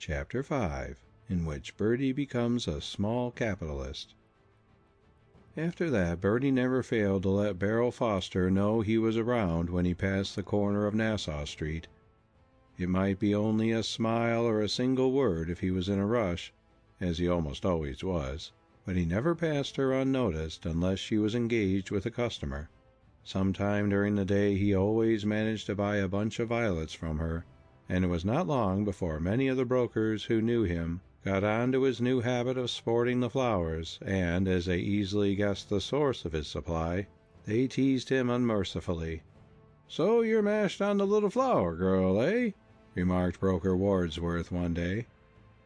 Chapter 5, in which Bertie becomes a small capitalist. After that, Bertie never failed to let Beryl Foster know he was around when he passed the corner of Nassau Street. It might be only a smile or a single word if he was in a rush, as he almost always was, but he never passed her unnoticed unless she was engaged with a customer. Sometime during the day he always managed to buy a bunch of violets from her, and it was not long before many of the brokers who knew him got on to his new habit of sporting the flowers, and, as they easily guessed the source of his supply, they teased him unmercifully. "So you're mashed on the little flower girl, eh?" remarked Broker Wordsworth one day.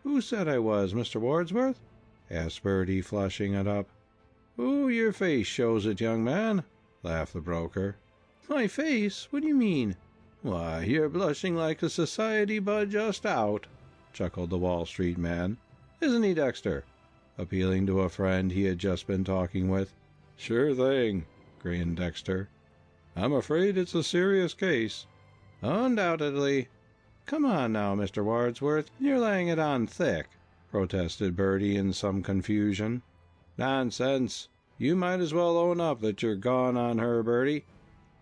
"Who said I was, Mr. Wordsworth?" asked Bertie, flushing it up. "Oh, your face shows it, young man," laughed the broker. "My face? What do you mean?" "Why, you're blushing like a society bud just out," chuckled the Wall Street man. "Isn't he, Dexter?" appealing to a friend he had just been talking with. "Sure thing," grinned Dexter. "I'm afraid it's a serious case." "Undoubtedly." "Come on now, Mr. Wordsworth, you're laying it on thick," protested Bertie in some confusion. "Nonsense. You might as well own up that you're gone on her, Bertie.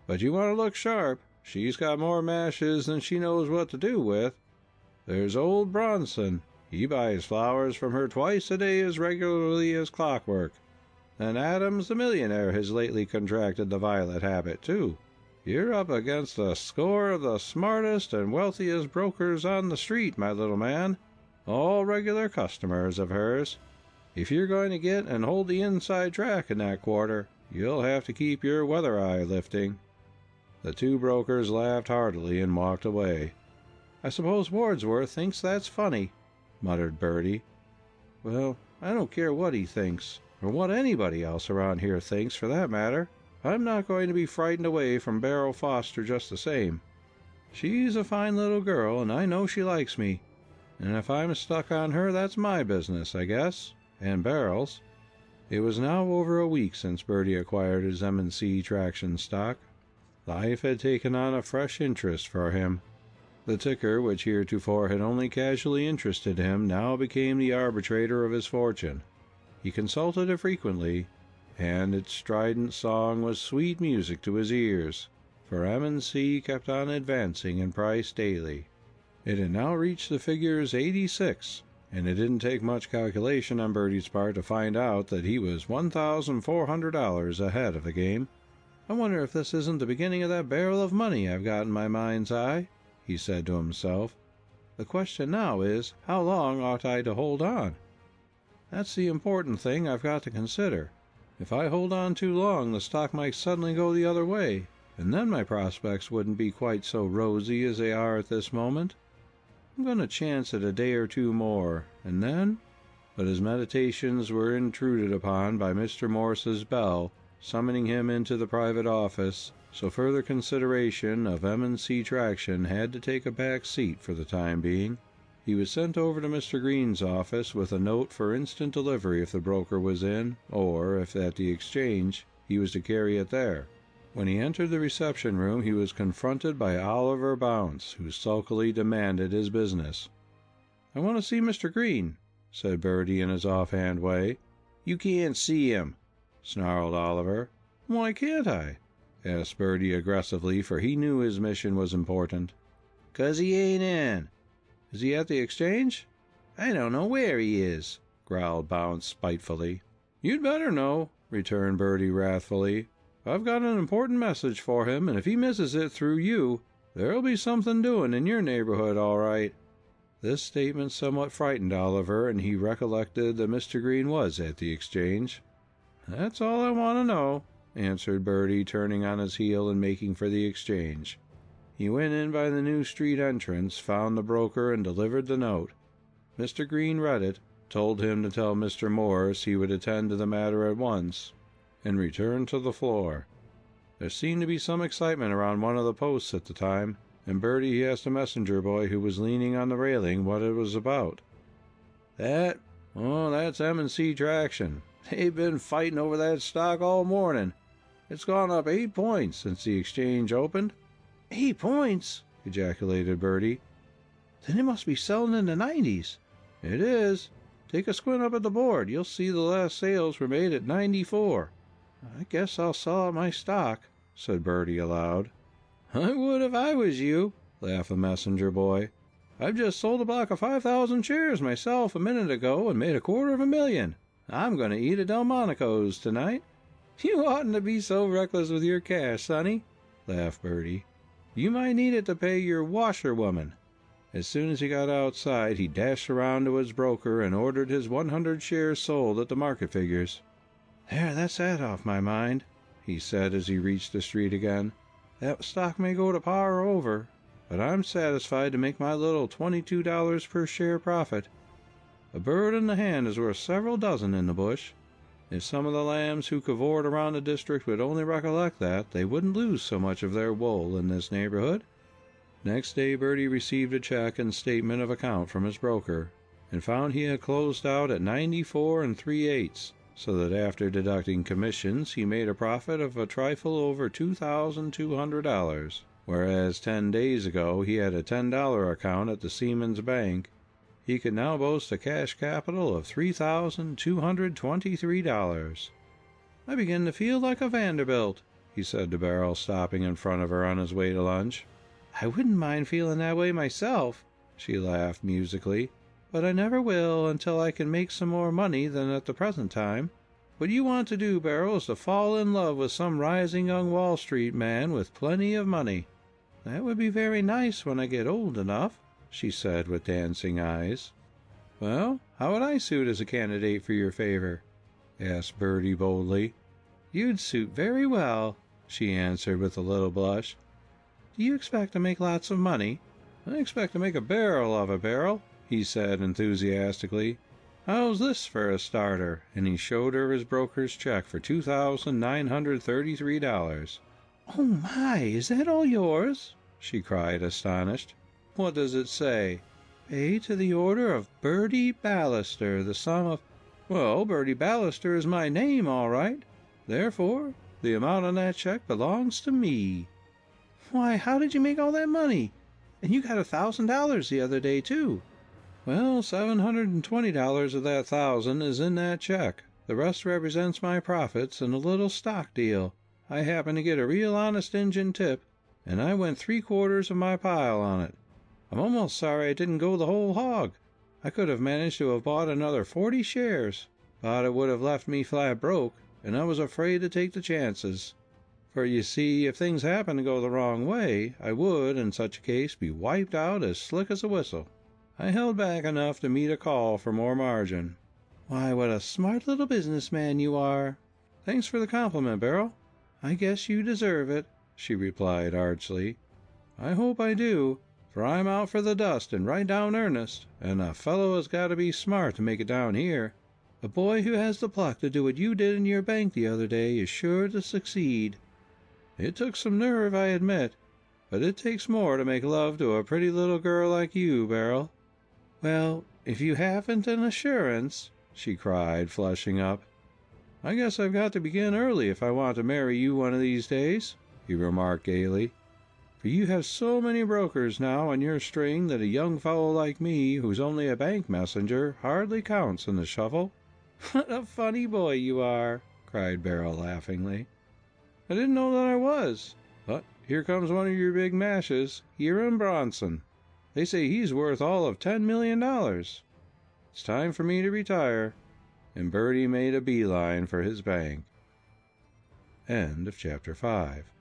But you want to look sharp. She's got more mashes than she knows what to do with. There's old Bronson. He buys flowers from her twice a day as regularly as clockwork. And Adams the millionaire has lately contracted the violet habit, too. You're up against a score of the smartest and wealthiest brokers on the street, my little man, all regular customers of hers. If you're going to get and hold the inside track in that quarter, you'll have to keep your weather eye lifting." The two brokers laughed heartily and walked away. "I suppose Wordsworth thinks that's funny," muttered Bertie. "Well, I don't care what he thinks, or what anybody else around here thinks, for that matter. I'm not going to be frightened away from Beryl Foster just the same. She's a fine little girl, and I know she likes me. And if I'm stuck on her, that's my business, I guess, and Beryl's." It was now over a week since Bertie acquired his M&C Traction stock. Life had taken on a fresh interest for him. The ticker, which heretofore had only casually interested him, now became the arbitrator of his fortune. He consulted it frequently, and its strident song was sweet music to his ears, for M&C kept on advancing in price daily. It had now reached the figures 86, and it didn't take much calculation on Bertie's part to find out that he was $1,400 ahead of the game. "I wonder if this isn't the beginning of that barrel of money I've got in my mind's eye," he said to himself. "The question now is, how long ought I to hold on? That's the important thing I've got to consider. If I hold on too long, the stock might suddenly go the other way, and then my prospects wouldn't be quite so rosy as they are at this moment. I'm going to chance it a day or two more, and then—" But his meditations were intruded upon by Mr. Morse's bell, summoning him into the private office, so further consideration of M&C Traction had to take a back seat for the time being. He was sent over to Mr. Green's office with a note for instant delivery if the broker was in, or, if at the exchange, he was to carry it there. When he entered the reception room, he was confronted by Oliver Bounce, who sulkily demanded his business. "I want to see Mr. Green," said Bertie in his offhand way. "You can't see him," snarled Oliver. "Why can't I?" asked Bertie aggressively, for he knew his mission was important. "'Cause he ain't in." "Is he at the exchange?" "I don't know where he is," growled Bounce spitefully. "You'd better know," returned Bertie wrathfully. "I've got an important message for him, and if he misses it through you, there'll be something doing in your neighborhood, all right." This statement somewhat frightened Oliver, and he recollected that Mr. Green was at the exchange. "That's all I want to know," answered Bertie, turning on his heel and making for the exchange. He went in by the new street entrance, found the broker, and delivered the note. Mr. Green read it, told him to tell Mr. Morse he would attend to the matter at once, and returned to the floor. There seemed to be some excitement around one of the posts at the time, and Bertie asked a messenger boy who was leaning on the railing what it was about. "That's M&C Traction. They've been fighting over that stock all morning. It's gone up 8 points since the exchange opened." "8 points!" ejaculated Bertie. Then it must be selling in the 90s. It is. Take a squint up at the board. You'll see the last sales were made at 94. I guess I'll sell out my stock, said Bertie aloud. I would if I was you, laughed the messenger boy. I've just sold a block of 5,000 shares myself a minute ago and made $250,000. I'm going to eat at Delmonico's tonight. You oughtn't to be so reckless with your cash, Sonny, laughed Bertie. You might need it to pay your washerwoman. As soon as he got outside, he dashed around to his broker and ordered his 100 shares sold at the market figures. There, that's that off my mind, he said as he reached the street again. That stock may go to par or over, but I'm satisfied to make my little $22 per share profit. A bird in the hand is worth several dozen in the bush. If some of the lambs who cavort around the district would only recollect that, they wouldn't lose so much of their wool in this neighborhood. Next day Bertie received a check and statement of account from his broker, and found he had closed out at 94 3/8, so that after deducting commissions he made a profit of a trifle over $2,200, whereas 10 days ago he had a $10 account at the Seamen's Bank. He could now boast a cash capital of $3,223. I begin to feel like a Vanderbilt, he said to Beryl, stopping in front of her on his way to lunch. I wouldn't mind feeling that way myself, she laughed musically, but I never will until I can make some more money than at the present time. What you want to do, Beryl, is to fall in love with some rising young Wall Street man with plenty of money. That would be very nice when I get old enough, she said with dancing eyes. Well, how would I suit as a candidate for your favor? Asked Bertie boldly. You'd suit very well, she answered with a little blush. Do you expect to make lots of money? I expect to make a barrel of it, Beryl, he said enthusiastically. How's this for a starter? And he showed her his broker's check for $2,933. Oh my, is that all yours? She cried, astonished. What does it say? Pay to the order of Bertie Ballister the sum of... Well, Bertie Ballister is my name, all right. Therefore, the amount on that check belongs to me. Why, how did you make all that money? And you got $1,000 the other day, too. Well, $720 of that 1,000 is in that check. The rest represents my profits and a little stock deal. I happened to get a real honest Injun tip, and I went 3/4 of my pile on it. I'm almost sorry I didn't go the whole hog. I could have managed to have bought another 40 shares, but it would have left me flat broke, and I was afraid to take the chances. For you see, if things happened to go the wrong way, I would, in such a case, be wiped out as slick as a whistle. I held back enough to meet a call for more margin. Why, what a smart little businessman you are. Thanks for the compliment, Beryl. I guess you deserve it, she replied archly. I hope I do, for I'm out for the dust in right down earnest, and a fellow has got to be smart to make it down here. A boy who has the pluck to do what you did in your bank the other day is sure to succeed. It took some nerve, I admit, but it takes more to make love to a pretty little girl like you, Beryl. Well, if you haven't an assurance, she cried, flushing up. I guess I've got to begin early if I want to marry you one of these days, he remarked gaily. For you have so many brokers now on your string that a young fellow like me, who's only a bank messenger, hardly counts in the shuffle. What a funny boy you are, cried Beryl laughingly. I didn't know that I was. But here comes one of your big mashes, Hiram Bronson. They say he's worth all of $10 million. It's time for me to retire. And Bertie made a beeline for his bank. End of chapter 5.